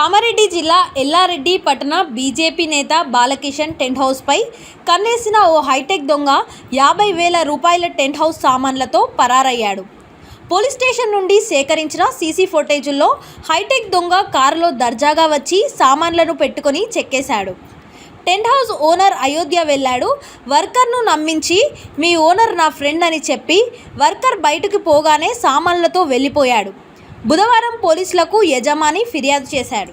కామారెడ్డి జిల్లా ఎల్లారెడ్డి పట్టణ బీజేపీ నేత బాలకిషన్ టెంట్ హౌస్పై కన్నేసిన ఓ హైటెక్ దొంగ 50,000 రూపాయల టెంట్ హౌస్ సామాన్లతో పరారయ్యాడు. పోలీస్ స్టేషన్ నుండి సేకరించిన సీసీ ఫుటేజుల్లో హైటెక్ దొంగ కారులో దర్జాగా వచ్చి సామాన్లను పెట్టుకొని చెక్కేశాడు. టెంట్ హౌస్ ఓనర్ అయోధ్య వెళ్ళాడు. వర్కర్ను నమ్మించి మీ ఓనర్ నా ఫ్రెండ్ అని చెప్పి వర్కర్ బయటకు పోగానే సామాన్లతో వెళ్ళిపోయాడు. బుధవారం పోలీసులకు యజమాని ఫిర్యాదు చేశాడు.